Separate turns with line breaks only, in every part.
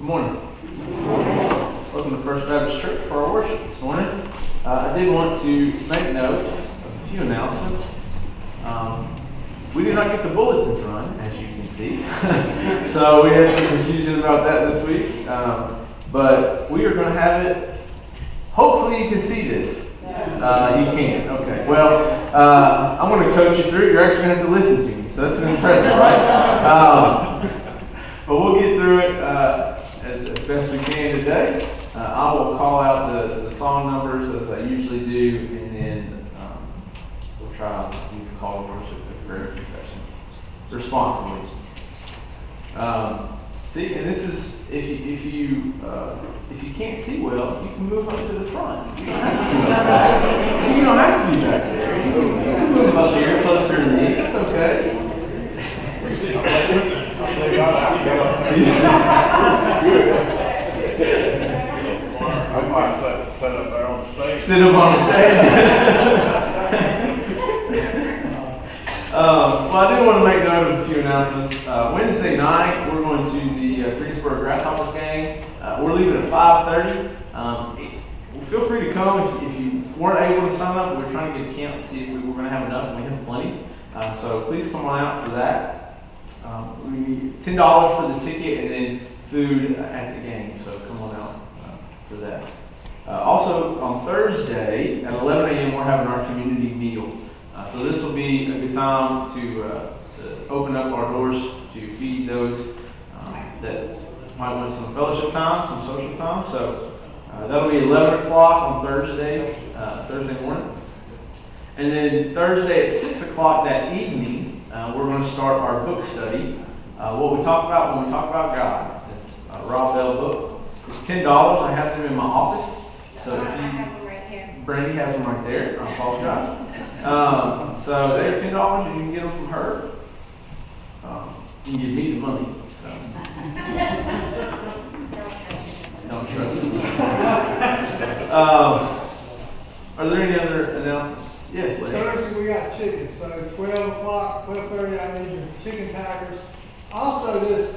Good morning. Welcome to First Baptist Church for our worship this morning. I did want to make note of a few announcements. We did not get the bulletins run, as you can see. So we had some confusion about that this week. But we are going to have it. Hopefully you can see this. You can. Okay. Well, I'm going to coach you through it. You're actually going to have to listen to me. So that's an impressive, right? But we'll get through it as best we can today. I will call out the song numbers as I usually do, and then we'll try to do the call of worship and prayer and confession responsibly. See, and this is if you can't see well, you can move up to the front. You don't have to be back there. You can move up here closer to me. It's okay.
I might sit up there on the stage.
Sit up on the stage. Well, I do want to make note of a few announcements. Wednesday night, we're going to the Greensboro Grasshoppers game. We're leaving at 5:30. Feel free to come if you weren't able to sign up. We're trying to get a count to see if we were going to have enough, and we have plenty. So please come on out for that. We need $10 for the ticket and then food at the game. So come on out for that. Also, on Thursday at 11 a.m., we're having our community meal. So this will be a good time to open up our doors to feed those that might want some fellowship time, some social time. So that'll be 11 o'clock on Thursday morning. And then Thursday at 6 o'clock that evening, we're going to start our book study. What we talk about when we talk about God. It's a Rob Bell book. It's $10. I have them in my office. So if you, right here. Brandy has them right there. I apologize. So they're $10, and you can get them from her. You can give me the money. So. Don't trust me. Are there any other announcements? Yes, Larry.
Thursday we got chicken, so 12 o'clock, 12:30 I need your chicken tacos. Also this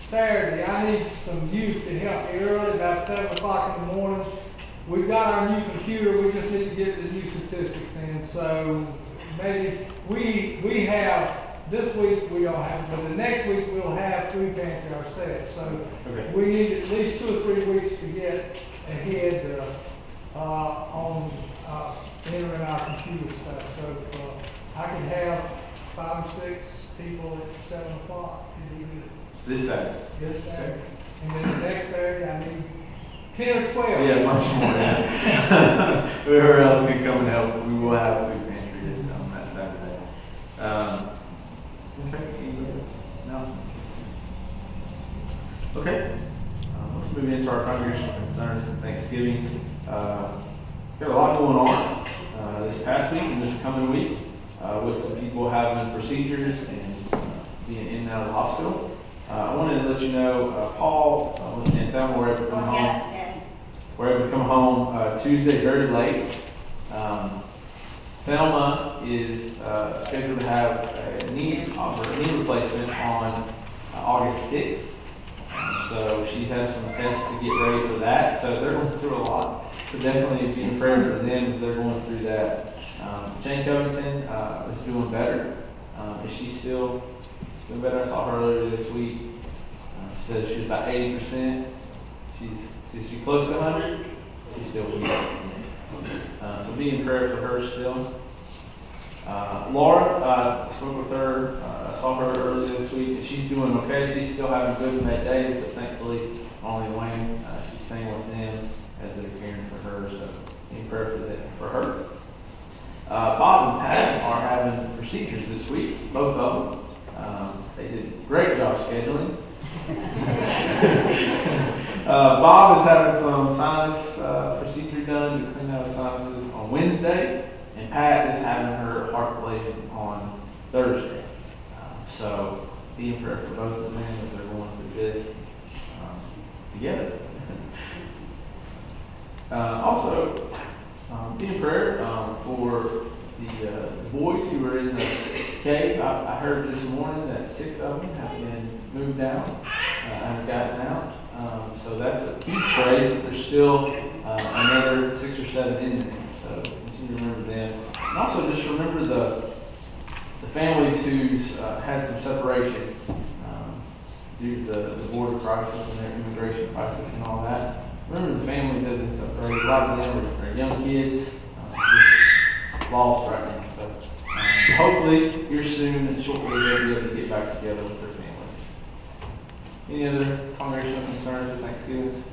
Saturday I need some youth to help me early, about 7 o'clock in the morning. We've got our new computer, we just need to get the new statistics in. So maybe we have, this week we don't have, but the next week we'll have food pantry ourselves. So okay. We need at least 2 or 3 weeks to get ahead on entering our computer stuff. So I can have 5 or 6 people at 7 o'clock.
This Saturday.
This Saturday. And then the next Saturday I need 10 or 12.
Yeah, much more. Yeah. Whoever else can come and help, we will have a food pantry on that Saturday. Okay. Let's move into our congregational concerns and Thanksgivings. Got a lot going on this past week and this coming week with some people having procedures and being in and out of the hospital. I wanted to let you know, Paul and Thelma were able to come home. We're able to come home Tuesday very late. Thelma is scheduled to have a knee replacement on August 6th. So she has some tests to get ready for that. So they're going through a lot. So definitely be in prayer for them as they're going through that. Jane Covington is doing better. Is she still doing better? I saw her earlier this week. She said she's about 80%. She's close to 100. She's still weak. So be in prayer for her still. Laura, spoke with her. I saw her earlier this week. She's doing okay. She's still having good med days, but thankfully only Wayne. She's staying with them as they're caring for her. So be in prayer for her. Bob and Pat are having procedures this week, both of them. They did a great job scheduling. Bob is having some sinus procedure done to clean out his sinuses on Wednesday, and Pat is having her heart ablation on Thursday. So be in prayer for both of them as they're going through this together. Also, be in prayer for the boys who were in the cave. I heard this morning that 6 of them have been moved down. have gotten out. So that's a huge praise, but there's still another 6 or 7 in there. So continue to remember them. And also just remember the families who's had some separation due to the border crisis and their immigration crisis and all that. Remember the families that have been separated. A lot of them are young kids, just lost right now. So hopefully here soon and shortly they'll be able to get back together with their families. Any other congregational concerns with Thanksgiving?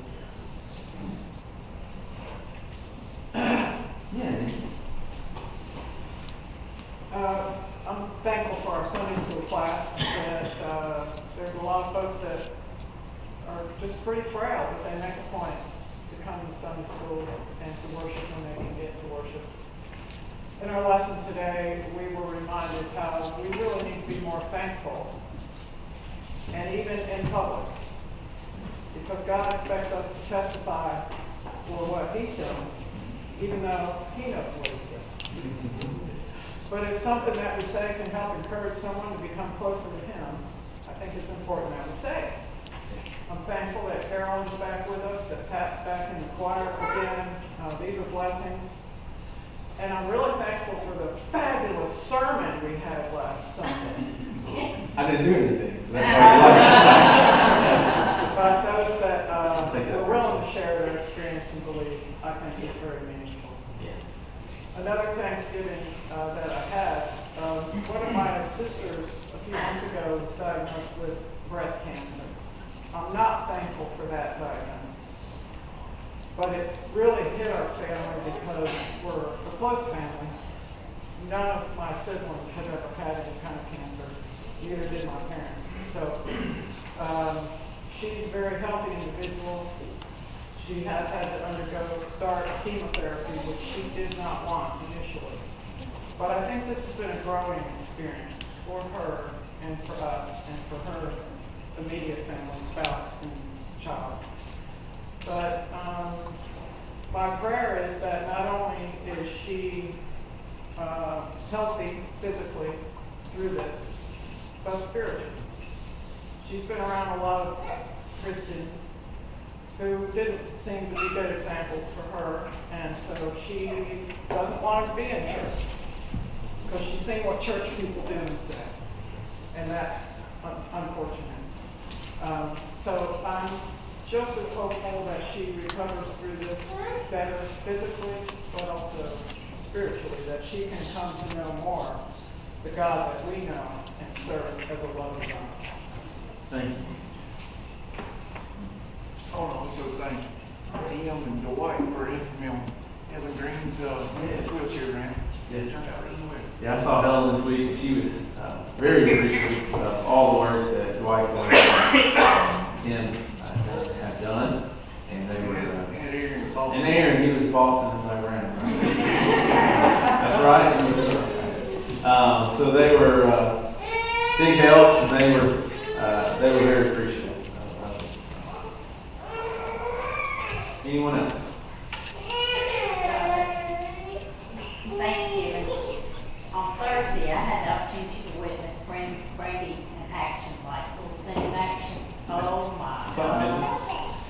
Yeah.
I'm thankful for our Sunday school class, that there's a lot of folks that are just pretty frail, but they make a point to come to Sunday school and to worship when they can get to worship. In our lesson today, we were reminded how we really need to be more thankful, and even in public, because God expects us to testify for what He's done, even though He knows what He's done. But if something that we say can help encourage someone to become closer to Him, I think it's important that we say it. I'm thankful that Carolyn's back with us, that Pat's back in the choir again. These are blessings. And I'm really thankful for the fabulous sermon we had last Sunday.
I didn't do anything, so that's why I like it.
But those that were willing to share their experience and beliefs, I think is very meaningful. Yeah. Another Thanksgiving that I had, one of my sisters a few months ago was diagnosed with breast cancer. I'm not thankful for that diagnosis. But it really hit our family because we're a close family. None of my siblings had ever had any kind of cancer. Neither did my parents. So she's a very healthy individual. She has had to start chemotherapy, which she did not want initially. But I think this has been a growing experience for her and for us and for her immediate family, spouse, and child. But my prayer is that not only is she healthy physically through this, but spiritually. She's been around a lot of Christians who didn't seem to be good examples for her, and so she doesn't want to be in church because she's seen what church people do instead, and that's unfortunate. So I'm just as hopeful that she recovers through this better physically, but also spiritually, that she can come to know more the God that we know and serve as a loving God.
Thank you.
I want to also thank Tim and Dwight for helping me on Helen Green's wheelchair ramp.
Yeah.
Turned out really well.
Yeah, I saw Helen this week, and she was very appreciative of all the work that Dwight and Tim have done, and they were.
And Aaron was awesome.
And Aaron, he was bossing his way around. Right? That's right. So they were big helps, and they were very appreciative. Anyone else?
Thanksgiving. On Thursday, I had the opportunity to witness Brandy in action, like full steam action. Oh my God.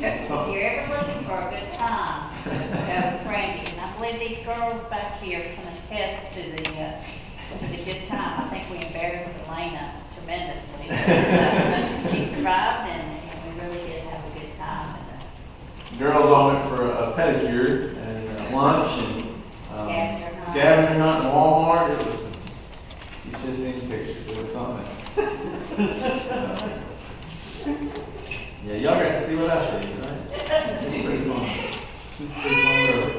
If you're ever looking for a good time, go with Brandy. And I believe these girls back here can attest to the good time. I think we embarrassed Elena tremendously. But she survived, and we really did have a good time.
Girls all went for a pedicure and lunch and scavenger hunt in Walmart. It was, you should have seen the pictures. It was something else. Yeah, y'all got to see what I see, right? It's pretty fun. It's pretty fun road.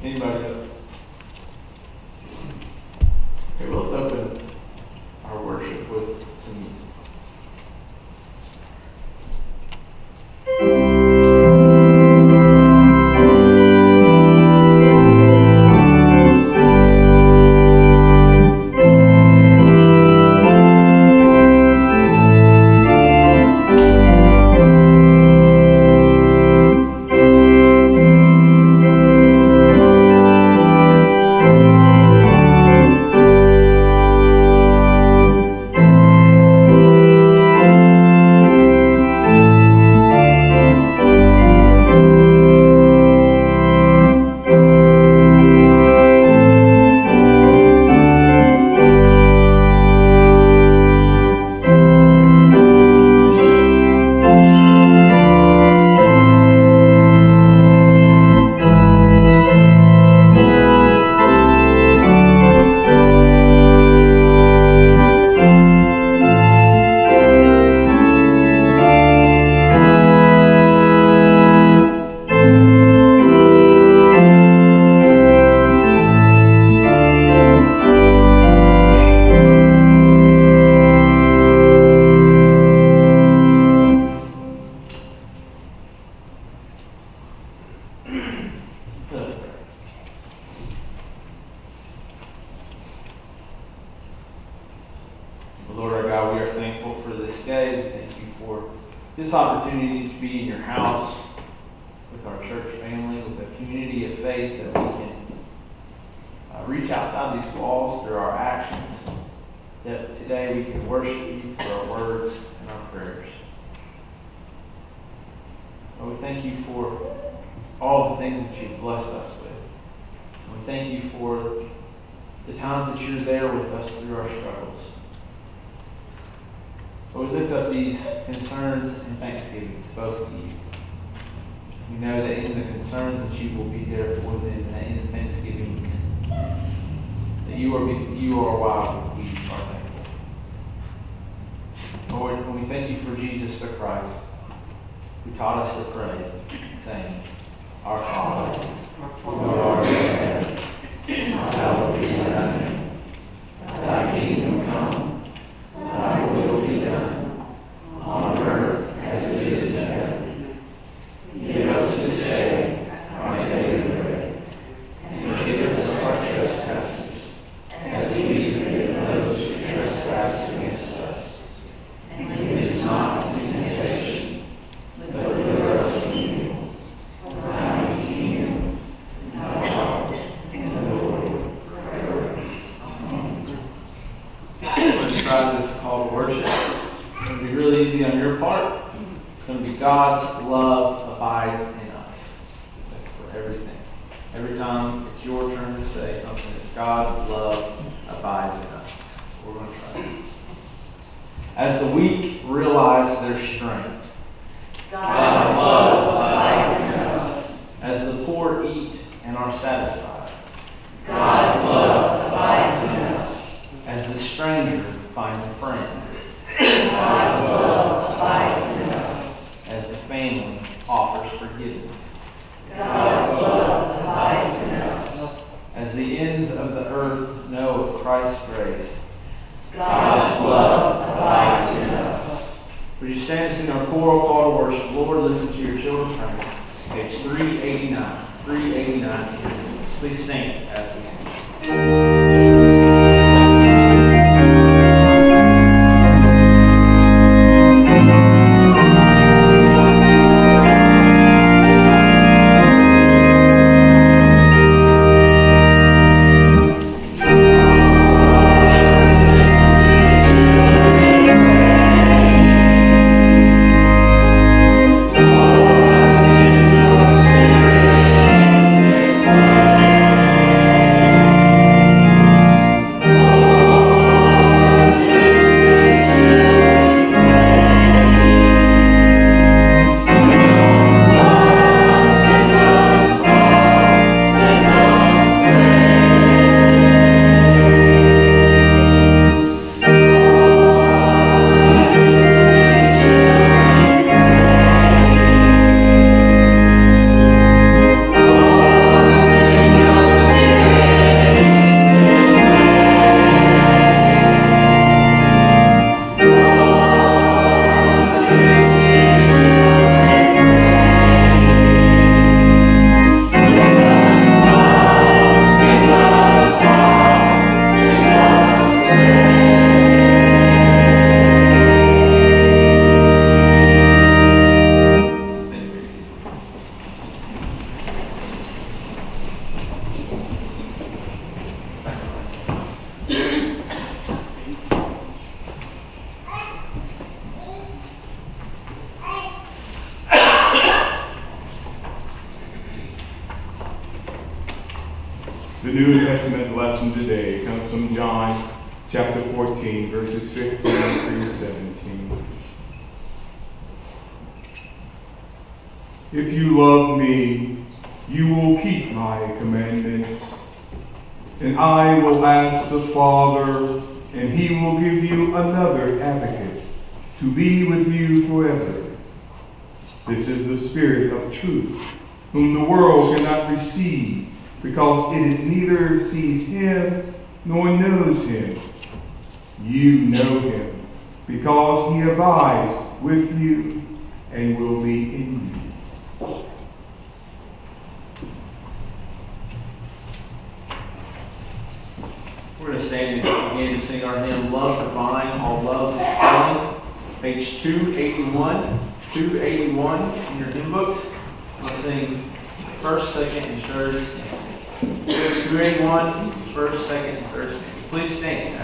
Anybody else? Okay, well, let's open our worship with some music. Biscoe. We thank you for this opportunity to be in your house with our church family, with a community of faith that we can reach outside these walls through our actions. That today we can worship you through our words and our prayers. Lord, we thank you for all the things that you've blessed us with. And we thank you for the times that you're there with us through our struggles. Lord, we lift up these concerns and thanksgivings both to you. We know that in the concerns that you will be there for them, and in the thanksgivings that you are why we are thankful. Lord, and we thank you for Jesus the Christ, who taught us to pray, saying, Our Father, who art in heaven, hallowed be thy name. Thy kingdom come, thy will be done, on earth as it is in heaven. Give us this day our daily bread, and forgive us our trespasses, as we forgive those who trespass against us. And lead us not into temptation, but deliver us from evil. For thine is the kingdom, and the power, and the glory forever. Amen. I'm going to try this called worship. It's going to be really easy on your part. It's going to be God's love abides in us. That's for everything. Every time it's your turn to say something, it's God's love abides in us. We're going to try it. As the weak realize their strength,
God's love abides in us.
As the poor eat and are satisfied,
God's love abides in us.
as the stranger finds a friend,
God's love abides in us.
as the family offers forgiveness,
God's love abides in us.
as the ends of the earth know of Christ's grace.
God's love abides in us.
Would you stand and sing our choral call to worship? Lord, listen to your children pray. Page 389. 389. Please stand as we sing.
The New Testament lesson today comes from John chapter 14, verses 15 through 17. If you love me, you will keep my commandments, and I will ask the Father, and he will give you another advocate to be with you forever. This is the Spirit of truth, whom the world cannot receive, because it neither sees him nor knows him. You know him, because he abides with you and will be in you.
We're going to stand and begin to sing our hymn, Love Divine, All Love's Excelling. page 281, 281 in your hymn books. Let's sing first, second, and third stanza. 281, first, second, and third stanza. Please stand.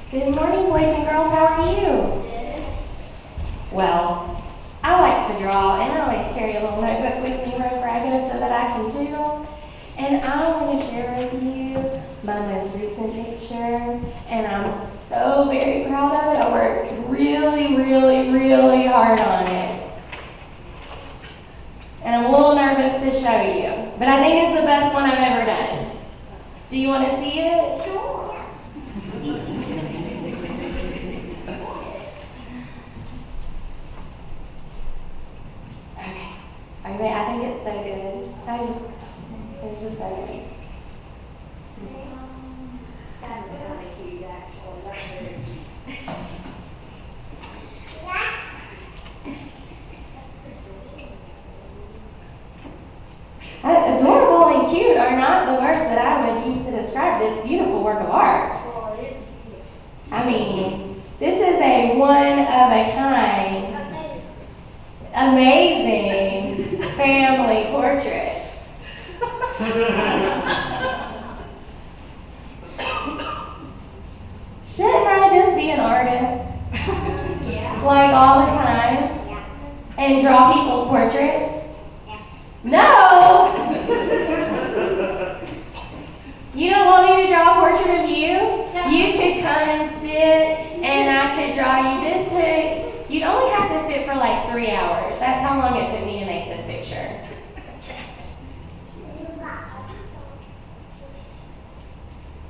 Good morning, boys and girls. How are you? Well, I like to draw, and I always carry a little notebook with me wherever I go so that I can doodle. And I want to share with you my most recent picture, and I'm so very proud of it. I worked really, really, really hard on it. And I'm a little nervous to show you, but I think it's the best one I've ever done. Do you want to see it? Sure. Okay. Are you ready? I think it's so good. It's just so good.
That was really cute, actually. That's very cute.
Adorable and cute are not the words that I would use to describe this beautiful work of art. I mean, this is a one-of-a-kind, amazing family portrait. Shouldn't I just be an artist?
Yeah.
Like all the time?
Yeah.
And draw people's portraits? No! You don't want me to draw a portrait of you? You could come and sit and I could draw you. You'd only have to sit for like 3 hours. That's how long it took me to make this picture.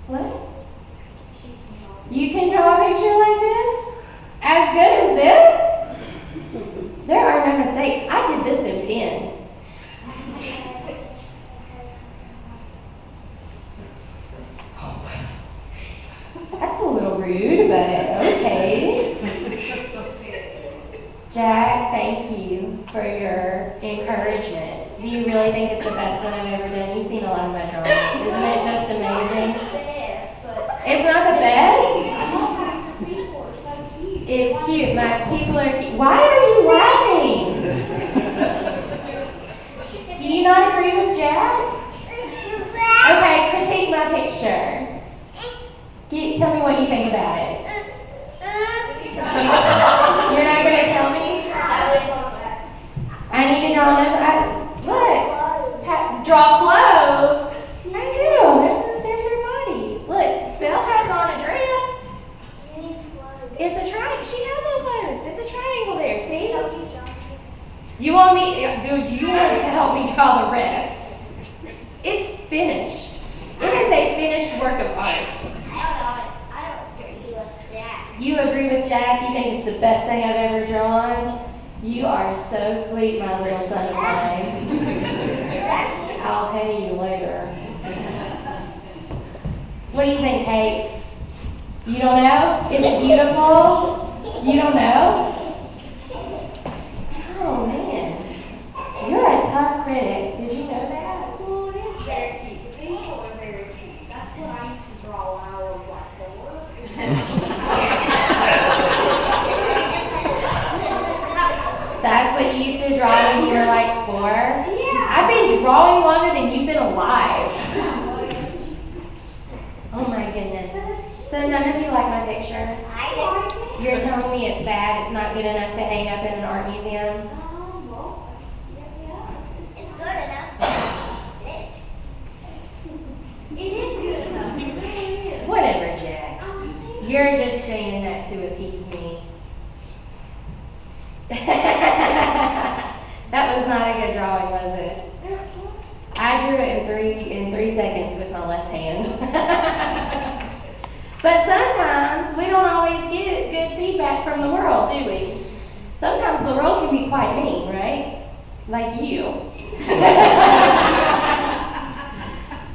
What? You can draw a picture like this? As good as this? There are no mistakes. I did this in pen. Jack, thank you for your encouragement. Do you really think it's the best one I've ever done? You've seen a lot of my drawings. Isn't it just amazing? It's not the best? It's cute. My people are cute. Why are you laughing? Do you not agree with Jack? Okay, critique my picture. Tell me what you think about it. You're not going to tell me? I need to draw look. Draw clothes. I do. There's their bodies. Look, Belle has on a dress. It's a triangle. She has on clothes. It's a triangle there. See? You want me? Dude, you want to help me draw the rest? It's finished. It is a finished work of art. You agree with Jack? You think it's the best thing I've ever drawn? You are so sweet, my little son of mine. I'll pay you later. What do you think, Kate? You don't know? Is it beautiful? You don't know? Oh, man. You're a tough critic. Did you know that?
Well, it is very cute. The people are very cute. That's what I used to draw when I was like 4.
That's what you used to draw when you were like 4?
Yeah.
I've been drawing longer than you've been alive. Oh my goodness. So none of you like my picture?
I like it.
You're telling me it's bad, it's not good enough to hang up in an art museum?
Well, yeah. It's good enough. It is good enough. It really is.
Whatever, Jack. You're just saying that to appease me. That was not a good drawing, was it? I drew it in 3 seconds with my left hand. But sometimes we don't always get good feedback from the world, do we? Sometimes the world can be quite mean, right? Like you.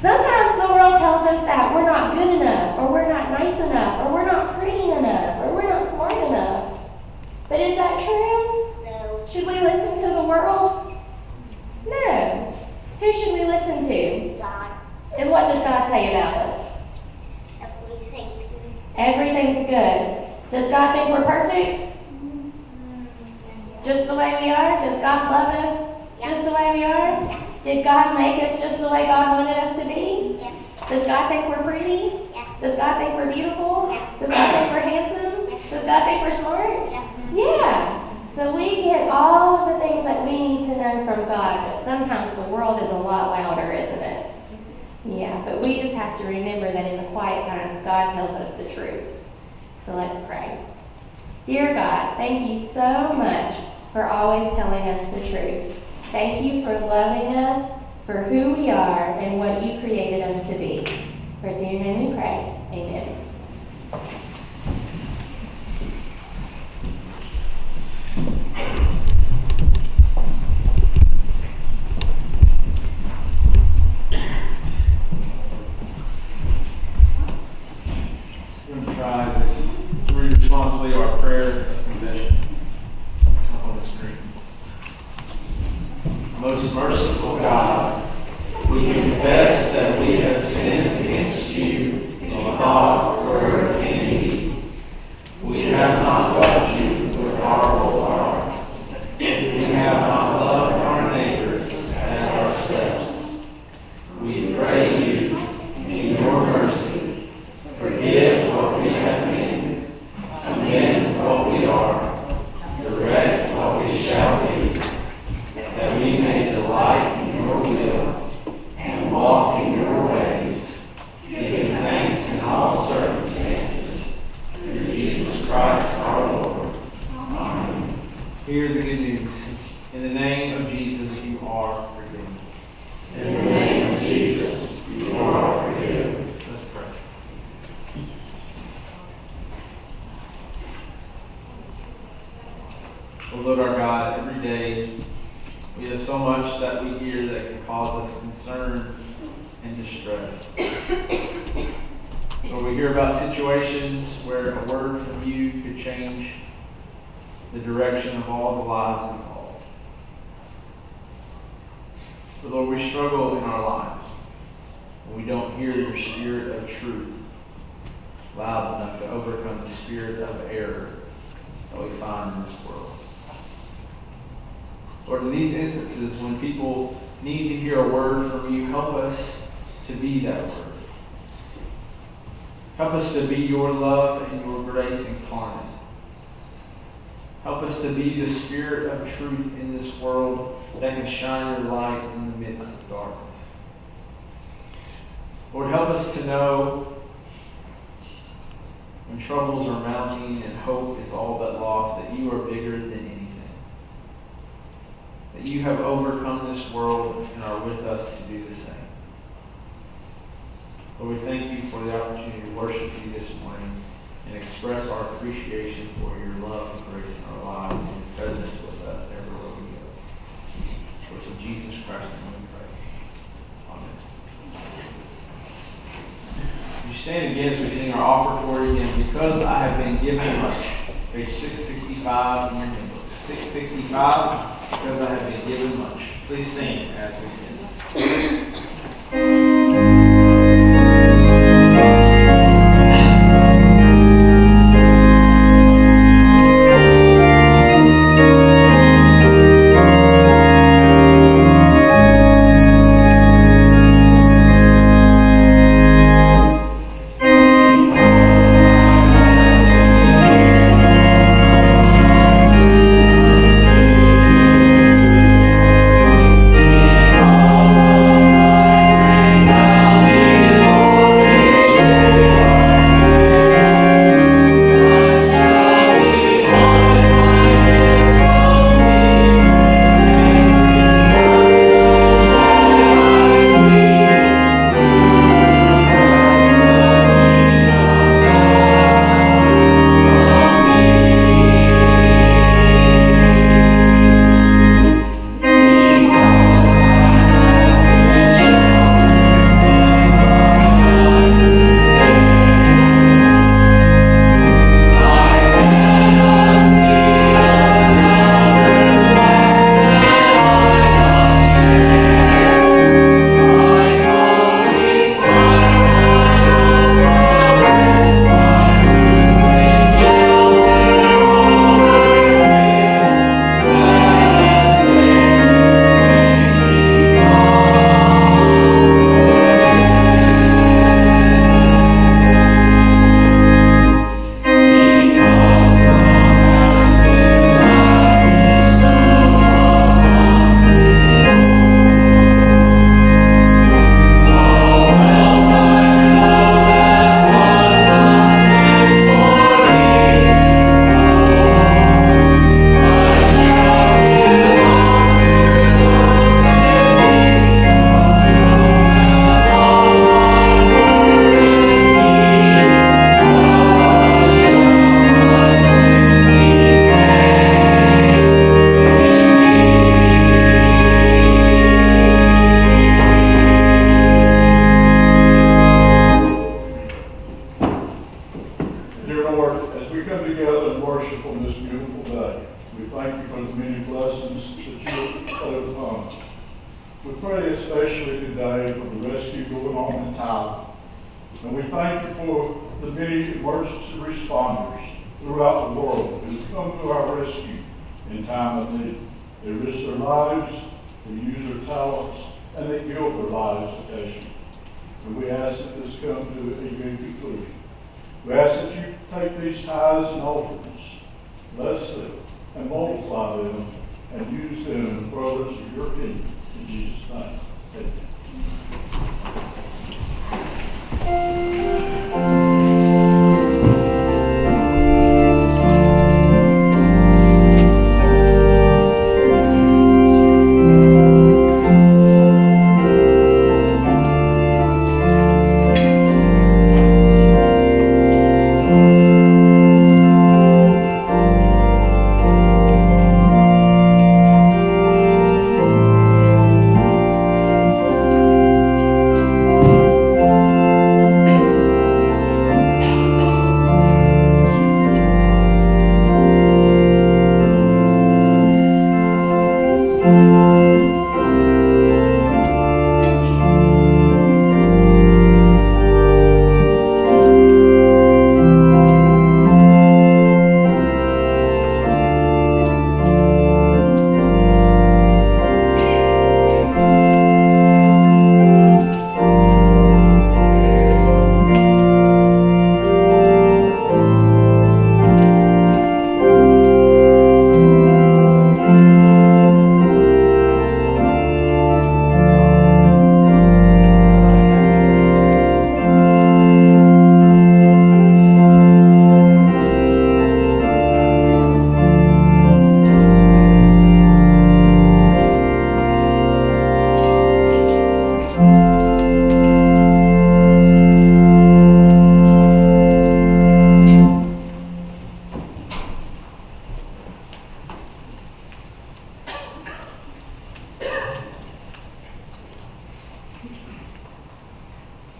Sometimes the world tells us that we're not good enough, or we're not nice enough, or we're not pretty enough, or we're not smart enough. But is that true?
No.
Should we listen to the world? No. Who should we listen to?
God.
And what does God say about us?
Everything's good.
Everything's good. Does God think we're perfect? Just the way we are? Does God love us just the way we are?
Yeah.
Did God make us just the way God wanted us to be?
Yeah.
Does God think we're pretty?
Yeah.
Does God think we're beautiful?
Yeah.
Does God think we're handsome?
Yeah.
Does God think we're smart?
Yeah.
Yeah. So we get all of the things that we need to know from God, but sometimes the world is a lot louder, isn't it? Yeah, but we just have to remember that in the quiet times, God tells us the truth. So let's pray. Dear God, thank you so much for always telling us the truth. Thank you for loving us, for who we are, and what you created us to be. For it's in your name we pray. Amen.
We're going to try this to read responsibly our prayer of confession up on the screen. Most merciful God, we confess that we have sinned against you in thought, word, and deed. We have not loved you with our whole hearts. We have not loved our neighbors as ourselves. We pray you, in your mercy, forgive what we have been, amend what we are, direct what we shall be, that we may delight in your will and walk in your ways, giving thanks in all circumstances, through Jesus Christ our Lord. Amen. Hear the good news. In the name of Jesus, you are forgiven. In the name of Jesus, you are forgiven. Let's pray. Oh Lord our God, every day we have so much that we hear that can cause us concern and distress. Lord, we hear about situations where a word from you could change the direction of all the lives involved. So Lord, we struggle in our lives when we don't hear your spirit of truth loud enough to overcome the spirit of error that we find in this world. Lord, in these instances, when people need to hear a word from you, help us to be that word. Help us to be your love and your grace incarnate. Help us to be the spirit of truth in this world that can shine your light in the midst of darkness. Lord, help us to know when troubles are mounting and hope is all but lost, that you are bigger than anything. That you have overcome this world and are with us to do the same. Lord, we thank you for the opportunity to worship you this morning and express our appreciation for your love and grace in our lives and your presence with us everywhere we go. For it's in Jesus Christ's name we pray. Amen. You stand again as we sing our offertory again. Because I have been given much. Page 665 in your hymn book. 665. Because I have been given much. Please stand as we sing.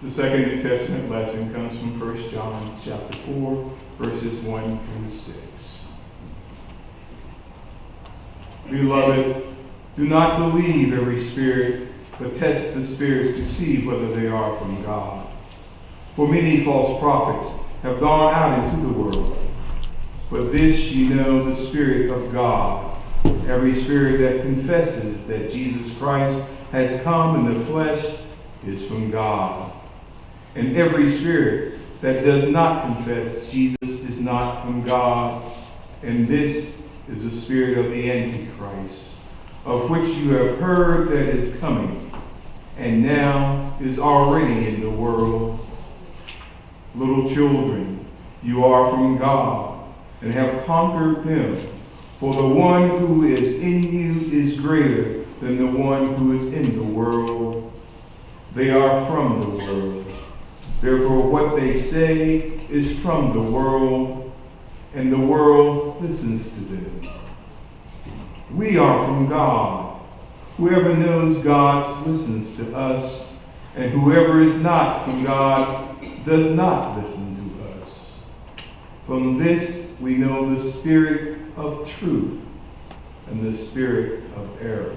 The second New Testament lesson comes from 1 John chapter 4, verses 1 through 6. Beloved, do not believe every spirit, but test the spirits to see whether they are from God. For many false prophets have gone out into the world. But this ye know, the Spirit of God. Every spirit that confesses that Jesus Christ has come in the flesh is from God. And every spirit that does not confess Jesus is not from God. And this is the spirit of the Antichrist, of which you have heard that is coming, and now is already in the world. Little children, you are from God, and have conquered them. For the one who is in you is greater than the one who is in the world. They are from the world. Therefore, what they say is from the world, and the world listens to them. We are from God. Whoever knows God listens to us, and whoever is not from God does not listen to us. From this we know the spirit of truth and the spirit of error.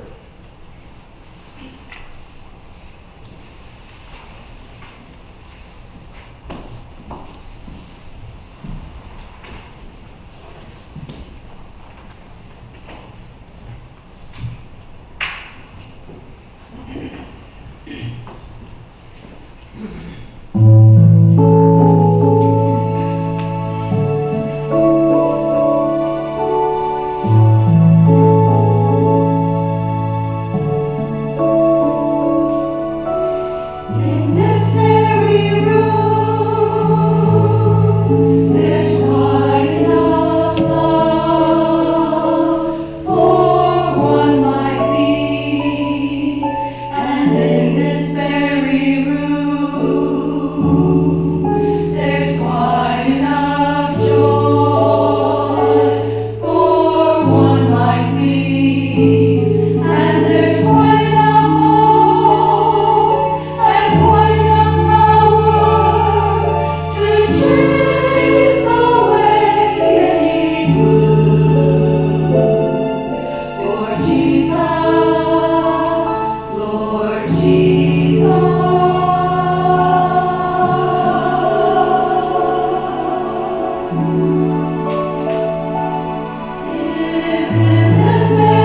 Is in the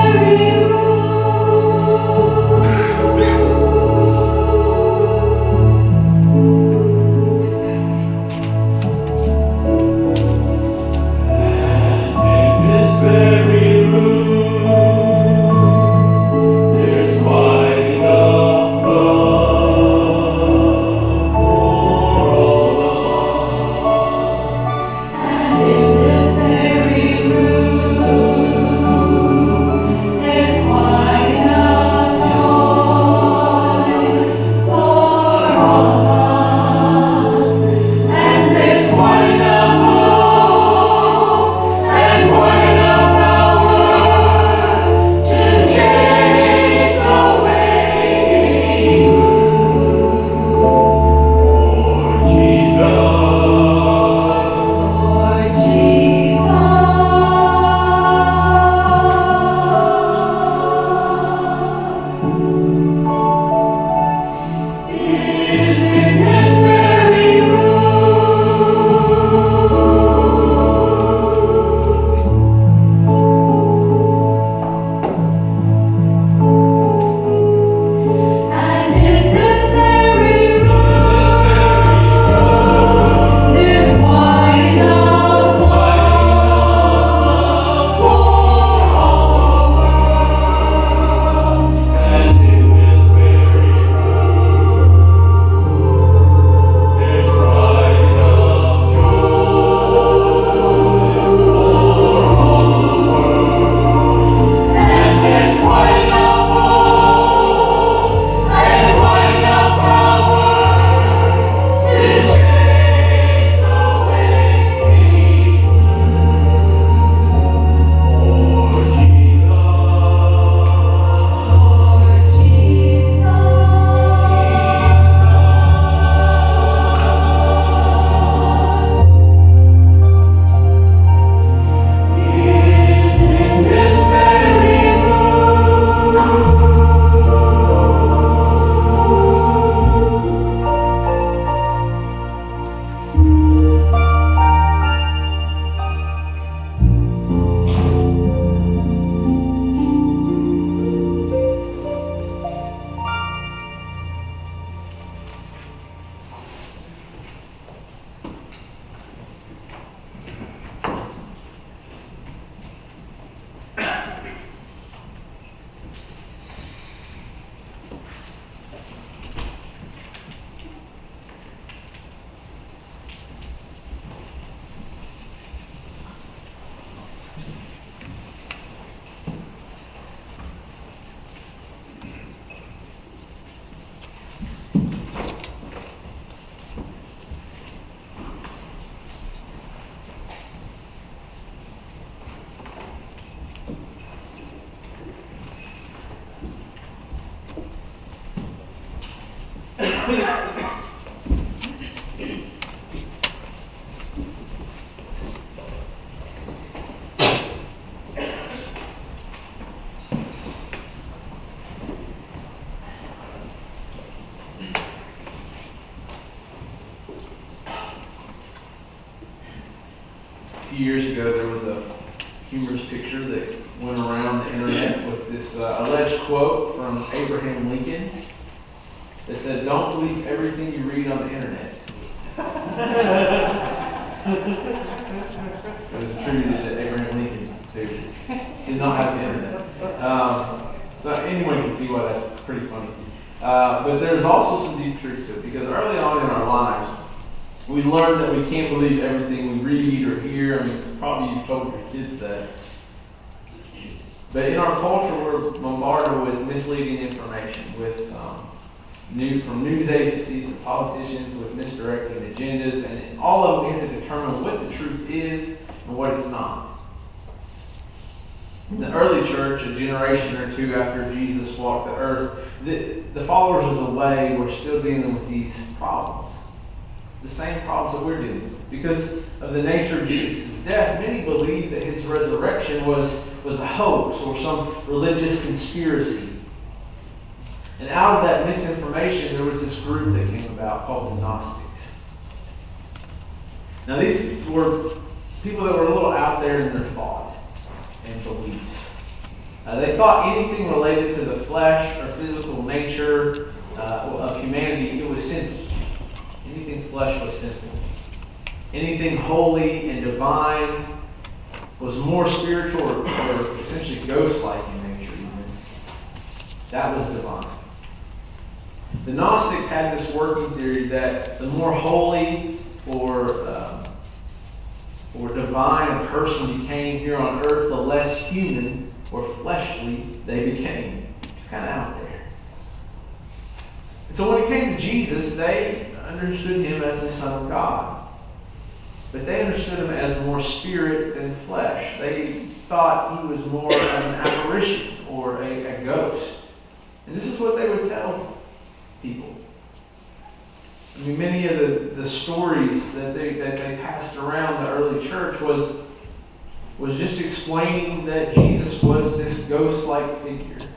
A few years ago, there was a humorous picture that went around the internet with this alleged quote from Abraham Lincoln that said, "Don't believe everything you read on the internet." It was attributed to Abraham Lincoln, who did not have the internet. So anyone can see why that's pretty funny. But there's also some deep truth to it, because early on in our lives, we learned that we can't believe everything we read or hear. I mean, probably you've told your kids that. But in our culture, we're bombarded with misleading information, with from news agencies to politicians, with misdirecting agendas, and all of them we have to determine what the truth is and what it's not. In the early church, a generation or two after Jesus walked the earth, the followers of the way were still dealing with these problems. The same problems that we're dealing with. Because of the nature of Jesus' death, many believed that his resurrection was a hoax or some religious conspiracy. And out of that misinformation, there was this group that came about called the Gnostics. Now, these were people that were a little out there in their thought and beliefs. They thought anything related to the flesh or physical nature of humanity, it was sinful. Anything flesh was sinful. Anything holy and divine was more spiritual or essentially ghost-like in nature even. That was divine. The Gnostics had this working theory that the more holy or divine a person became here on earth, the less human or fleshly they became. It's kind of out there. And so when it came to Jesus, they understood him as the Son of God. But they understood him as more spirit than flesh. They thought he was more of an apparition or a ghost. And this is what they would tell people. I mean, many of the stories that they passed around the early church was just explaining that Jesus was this ghost-like figure.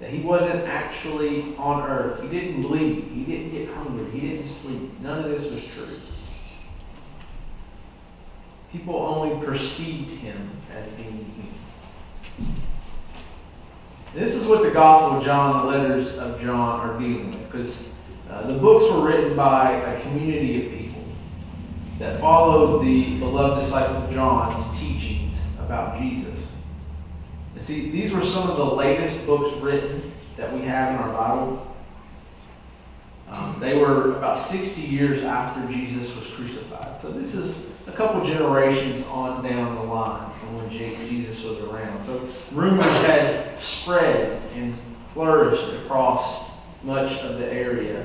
That he wasn't actually on earth. He didn't bleed. He didn't get hungry. He didn't sleep. None of this was true. People only perceived him as being human. This is what the Gospel of John, the letters of John, are dealing with. Because the books were written by a community of people that followed the beloved disciple John's teachings about Jesus. And see, these were some of the latest books written that we have in our Bible. They were about 60 years after Jesus was crucified. So this is a couple generations on down the line from when Jesus was around. So rumors had spread and flourished across much of the area.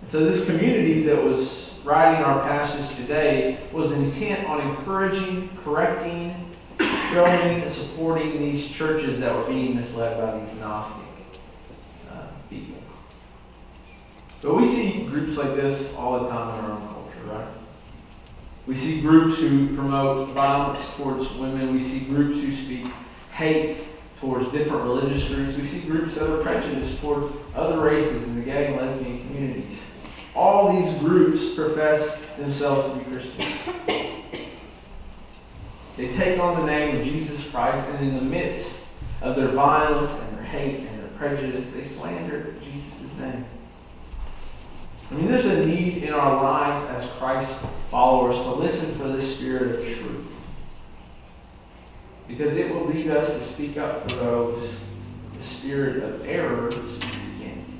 And so this community that was writing our passage today was intent on encouraging, correcting, showing and supporting these churches that were being misled by these Gnostic people. But we see groups like this all the time in our own culture, right? We see groups who promote violence towards women. We see groups who speak hate towards different religious groups. We see groups that are prejudiced toward other races in the gay and lesbian communities. All these groups profess themselves to be Christians. They take on the name of Jesus Christ, and in the midst of their violence and their hate and their prejudice, they slander Jesus' name. I mean, there's a need in our lives as Christ followers to listen for the spirit of truth. Because it will lead us to speak up for those the spirit of error speaks against.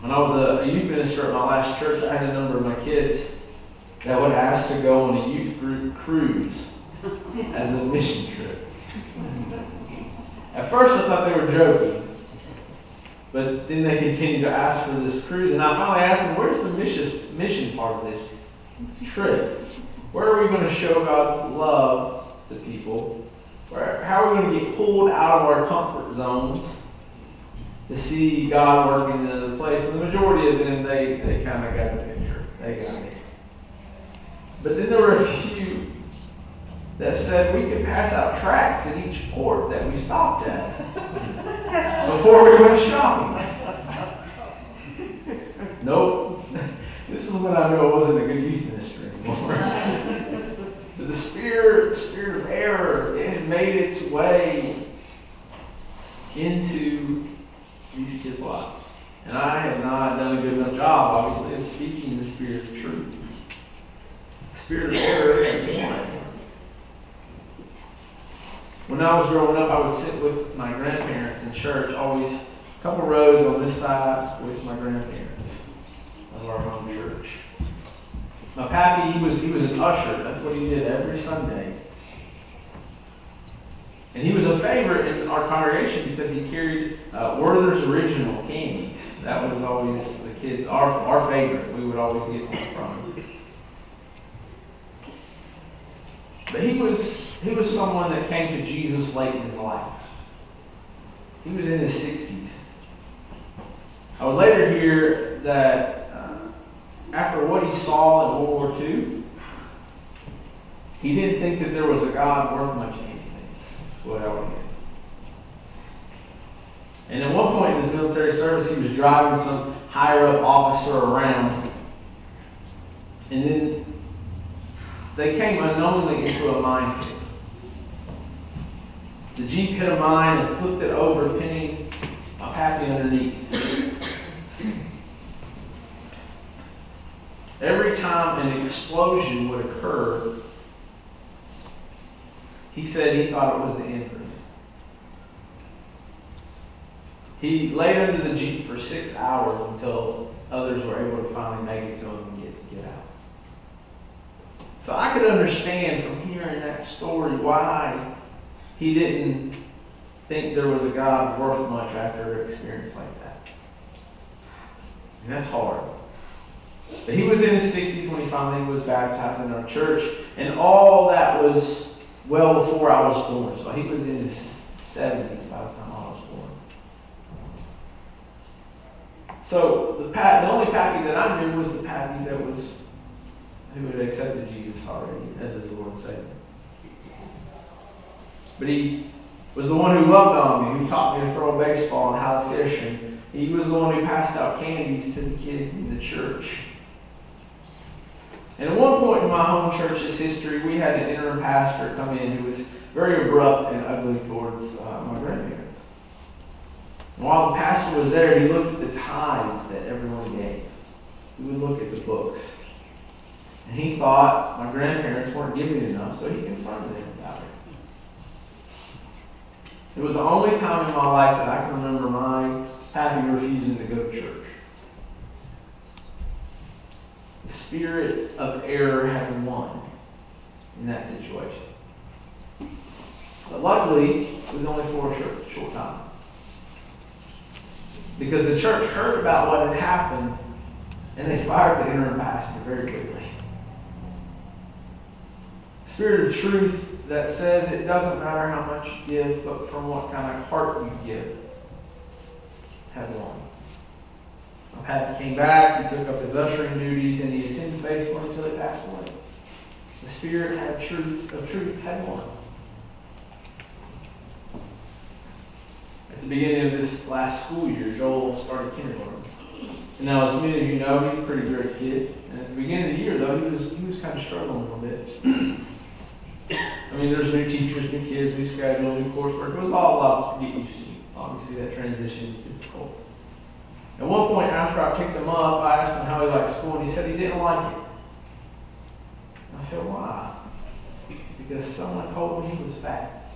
When I was a youth minister at my last church, I had a number of my kids that would ask to go on a youth group cruise as a mission trip. At first I thought they were joking, but then they continued to ask for this cruise, and I finally asked them, where's the mission part of this trip? Where are we going to show God's love to people? How are we going to get pulled out of our comfort zones to see God working in another place. And the majority of them, they kind of got the picture. They got it. But then there were a few that said we could pass out tracts at each port that we stopped at before we went shopping. Nope. This is when I knew I wasn't a good youth minister anymore. But the spirit of error, it has made its way into these kids' lives. And I have not done a good enough job, obviously, of speaking the spirit of truth. The spirit of error has won. When I was growing up, I would sit with my grandparents in church, always a couple rows on this side with my grandparents of our home church. My pappy, he was an usher. That's what he did every Sunday. And he was a favorite in our congregation because he carried Werther's Original candies. That was always the kids, our favorite. We would always get one from him. But he was someone that came to Jesus late in his life. He was in his 60s. I would later hear that after what he saw in World War II, he didn't think that there was a God worth much anything. That's what I would hear. And at one point in his military service, he was driving some higher up officer around. And then they came unknowingly into a minefield. The Jeep hit a mine and flipped it over, pinning my pappy underneath. Every time an explosion would occur, he said he thought it was the end for him. He laid under the Jeep for 6 hours until others were able to finally make it to him and get out. So I could understand from hearing that story why he didn't think there was a God worth much after an experience like that. And that's hard. But he was in his 60s when he finally was baptized in our church, and all that was well before I was born. So he was in his 70s by the time I was born. So the only pappy that I knew was the pappy who had accepted Jesus already as his Lord and Savior. But he was the one who loved on me, who taught me to throw a baseball and how to fish, and he was the one who passed out candies to the kids in the church. And at one point in my home church's history, we had an interim pastor come in who was very abrupt and ugly towards my grandparents. And while the pastor was there, he looked at the tithes that everyone gave. He would look at the books. And he thought my grandparents weren't giving enough, so he confronted them about it. It was the only time in my life that I can remember my pappy refusing to go to church. The spirit of error had won in that situation. But luckily, it was only for a short time. Because the church heard about what had happened, and they fired the interim pastor very quickly. Spirit of truth that says it doesn't matter how much you give, but from what kind of heart you give, had won. My pappy came back, he took up his ushering duties, and he attended faithfully until he passed away. The spirit of truth had won. At the beginning of this last school year, Joel started kindergarten. And now, as many of you know, he's a pretty great kid. And at the beginning of the year, though, he was kind of struggling a little bit. I mean, there's new teachers, new kids, new schedule, new coursework. It was all a lot to get used to. Obviously, that transition is difficult. At one point, after I picked him up, I asked him how he liked school, and he said he didn't like it. And I said, why? Because someone told him he was fat.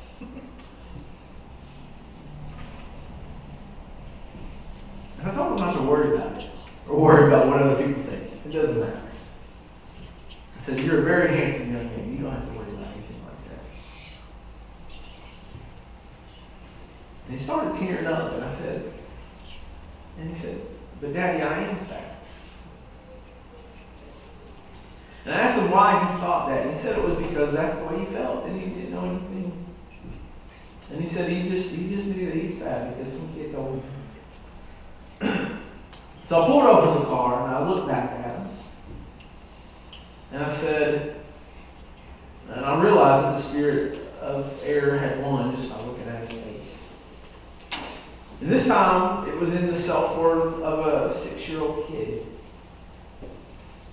And I told him not to worry about it, or worry about what other people think. It doesn't matter. I said, you're a very handsome young man. You don't have to worry about anything like that. And he started tearing up, and he said, but Daddy, I am fat. And I asked him why he thought that. And he said it was because that's the way he felt, and he didn't know anything. And he said he just knew that he's fat because some kid told him. So I pulled over in the car and I looked back at him. And I said, and I realized that the spirit of error had won just by looking at his face. And this time, it was in the self-worth of a 6-year-old kid.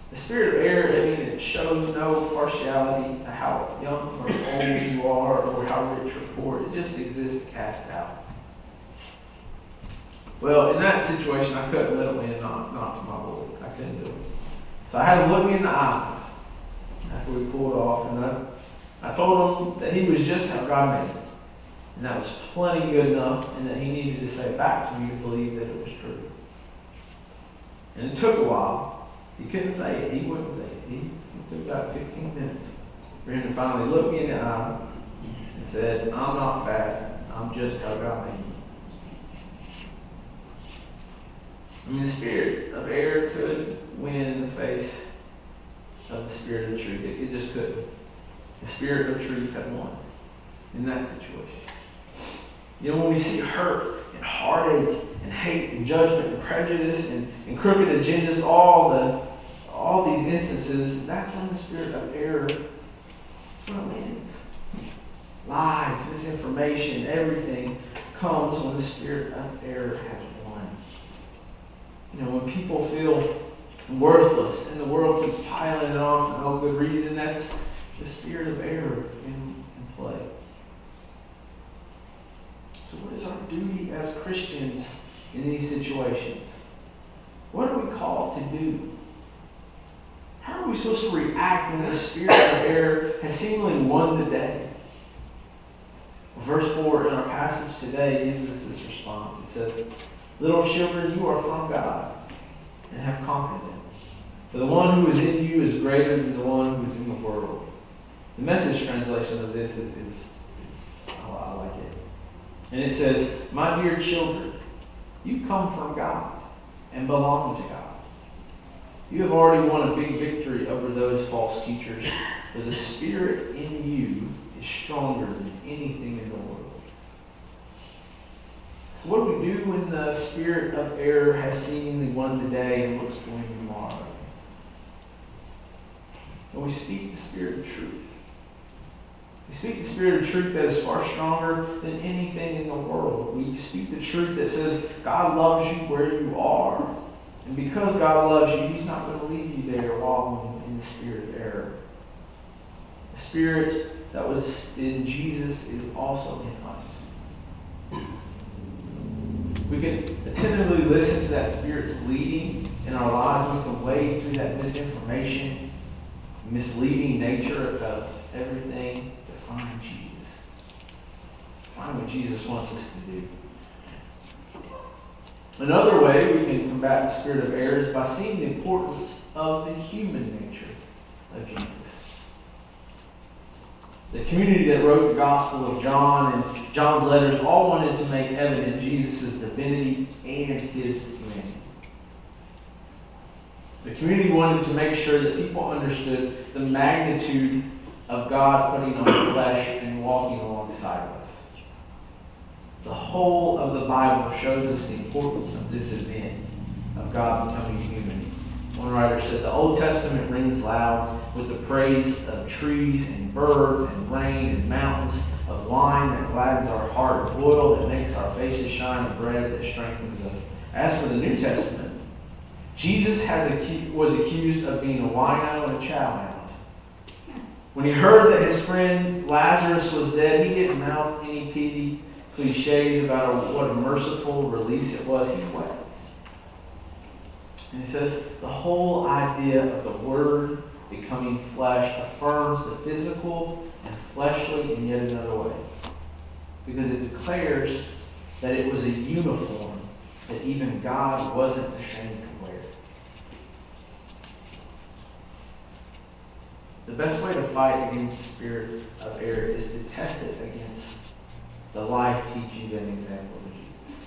The spirit of error, I mean, it shows no partiality to how young or old you are or how rich or poor. It just exists to cast out. Well, in that situation, I couldn't let him in, not my Lord. I couldn't do it. So I had him look me in the eyes after we pulled off, and I told him that he was just how God made him. And that was plenty good enough, and that he needed to say it back to me to believe that it was true. And it took a while. He couldn't say it. He wouldn't say it. It took about 15 minutes for him to finally look me in the eye and said, I'm not fat. I'm just how God made me. I mean, the spirit of error could win in the face of the spirit of truth. It just couldn't. The spirit of truth had won in that situation. You know, when we see hurt and heartache and hate and judgment and prejudice and crooked agendas, all these instances, that's when the spirit of error, that's when it wins. Lies, misinformation, everything comes when the spirit of error has won. You know, when people feel worthless and the world keeps piling it on for no good reason, that's the spirit of error in play. So what is our duty as Christians in these situations? What are we called to do? How are we supposed to react when the spirit of error has seemingly won the day? Verse 4 in our passage today gives us this response. It says, little children, you are from God and have conquered them. For the one who is in you is greater than the one who is in the world. The Message translation of this is I like it. And it says, my dear children, you come from God and belong to God. You have already won a big victory over those false teachers, for the spirit in you is stronger than anything in the world. So what do we do when the spirit of error has seemingly won today and looks to win tomorrow? Well, we speak the spirit of truth. We speak the spirit of truth that is far stronger than anything in the world. We speak the truth that says God loves you where you are. And because God loves you, He's not going to leave you there wallowing in the spirit of error. The spirit that was in Jesus is also in us. We can attentively listen to that spirit's leading in our lives. We can wade through that misinformation, misleading nature of everything to find Jesus. Find what Jesus wants us to do. Another way we can combat the spirit of error is by seeing the importance of the human nature of Jesus. The community that wrote the Gospel of John and John's letters all wanted to make evident Jesus' divinity and His humanity. The community wanted to make sure that people understood the magnitude of God putting on flesh and walking alongside us. The whole of the Bible shows us the importance of this event of God becoming human. One writer said, the Old Testament rings loud with the praise of trees and birds and rain and mountains, of wine that gladdens our heart, of oil that makes our faces shine, and bread that strengthens us. As for the New Testament, Jesus was accused of being a wino and a chowhound. When he heard that his friend Lazarus was dead, he didn't mouth any pity cliches about what a merciful release it was. He wept. And he says the whole idea of the Word becoming flesh affirms the physical and fleshly in yet another way. Because it declares that it was a uniform that even God wasn't ashamed to wear. The best way to fight against the spirit of error is to test it against the life, teachings, and example of Jesus.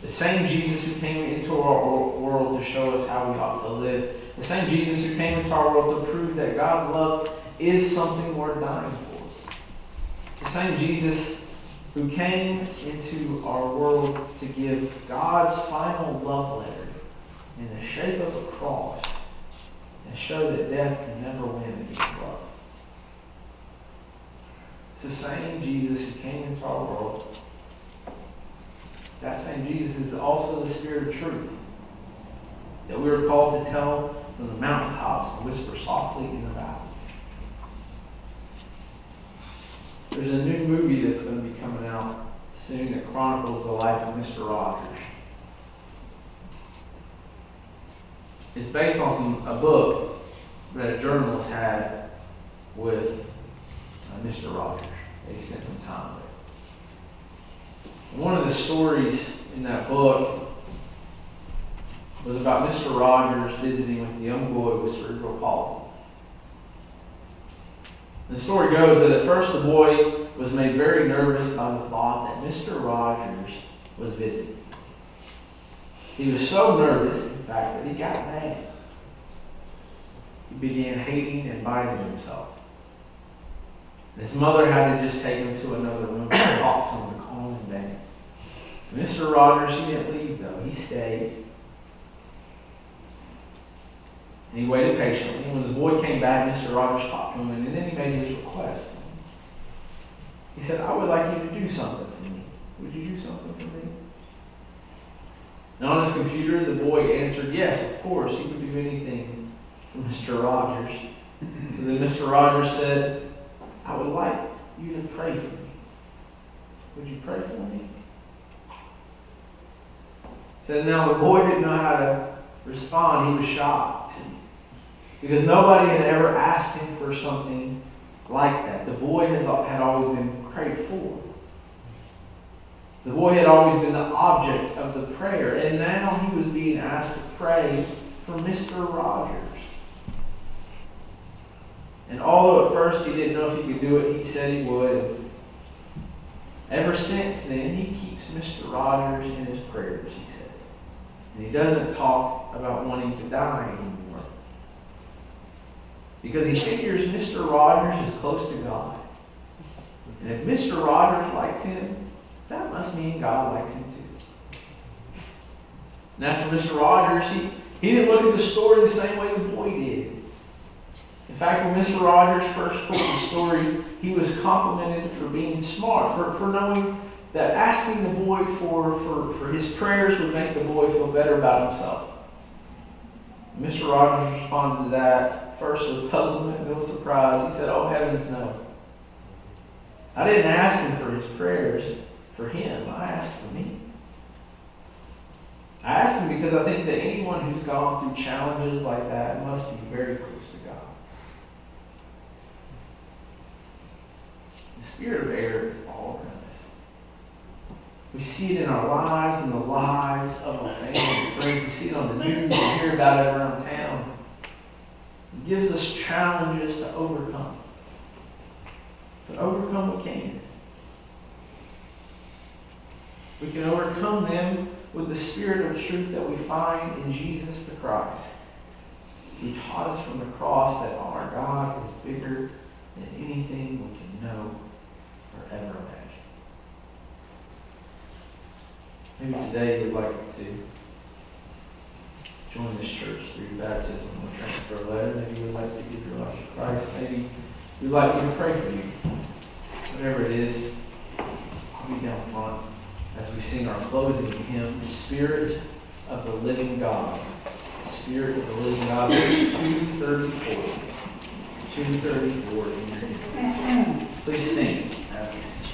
The same Jesus who came into our world to show us how we ought to live. The same Jesus who came into our world to prove that God's love is something worth dying for. It's the same Jesus who came into our world to give God's final love letter in the shape of a cross and show that death can never win against love. It's the same Jesus who came into our world. That same Jesus is also the Spirit of truth that we are called to tell from the mountaintops and whisper softly in the valleys. There's a new movie that's going to be coming out soon that chronicles the life of Mr. Rogers. It's based on a book that a journalist had with Mr. Rogers. They spent some time with. And one of the stories in that book was about Mr. Rogers visiting with a young boy with cerebral palsy. The story goes that at first the boy was made very nervous by the thought that Mr. Rogers was visiting. He was so nervous, in fact, that he got mad. He began hating and biting himself. His mother had to just take him to another room and talk to him and calm him down. Mr. Rogers, he didn't leave though. He stayed. And he waited patiently. And when the boy came back, Mr. Rogers talked to him, and then he made his request. He said, "I would like you to do something for me. Would you do something for me?" And on his computer, the boy answered, "Yes, of course. He would do anything for Mr. Rogers." So then Mr. Rogers said, "I would like you to pray for me. Would you pray for me?" So now the boy didn't know how to respond. He was shocked because nobody had ever asked him for something like that. The boy had always been prayed for. The boy had always been the object of the prayer, and now he was being asked to pray for Mr. Rogers. And although at first he didn't know if he could do it, he said he would. Ever since then, he keeps Mr. Rogers in his prayers, he said. And he doesn't talk about wanting to die anymore. Because he figures Mr. Rogers is close to God. And if Mr. Rogers likes him, that must mean God likes him too. And as for Mr. Rogers, he didn't look at the story the same way the boy did. In fact, when Mr. Rogers first told the story, he was complimented for being smart, for knowing that asking the boy for his prayers would make the boy feel better about himself. And Mr. Rogers responded to that first with puzzlement and no surprise. He said, "Oh, heavens, no. I didn't ask him for his prayers for him. I asked for me. I asked him because I think that anyone who's gone through challenges like that must be very close to God." The spirit of error is all around us. We see it in our lives, in the lives of our family and friends. We see it on the news. We hear about it around town. It gives us challenges to overcome. But overcome we can. We can overcome them with the spirit of truth that we find in Jesus the Christ. He taught us from the cross that our God is bigger than anything we can know or ever imagine. Maybe today you'd like to join this church through baptism or transfer letter. Maybe you'd like to give your life to Christ. Maybe you'd like me to pray for you. Whatever it is, I'll be down front as we sing our closing hymn, Spirit of the Living God. Spirit of the Living God. 234. 234 in your hymn. Please stand as we sing.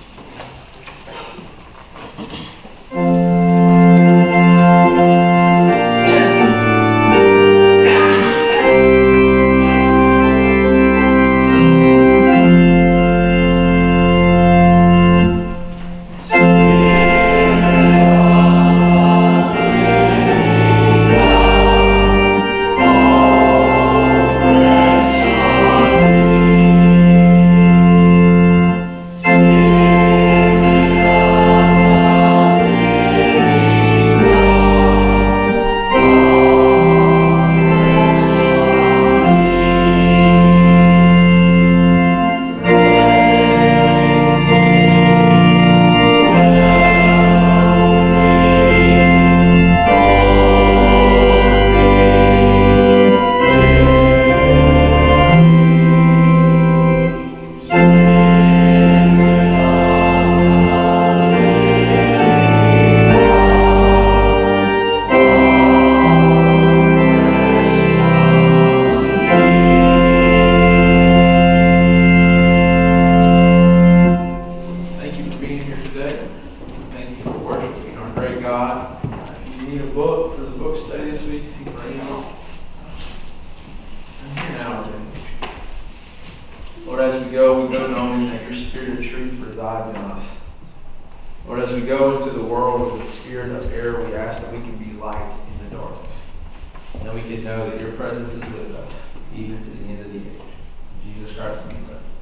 God. If you need a book for the book study this week, see bring it on. I'm here now, Lord. Lord, as we go knowing that your spirit of truth resides in us. Lord, as we go into the world with the spirit of error, we ask that we can be light in the darkness. And that we can know that your presence is with us, even to the end of the age. In Jesus Christ, we pray.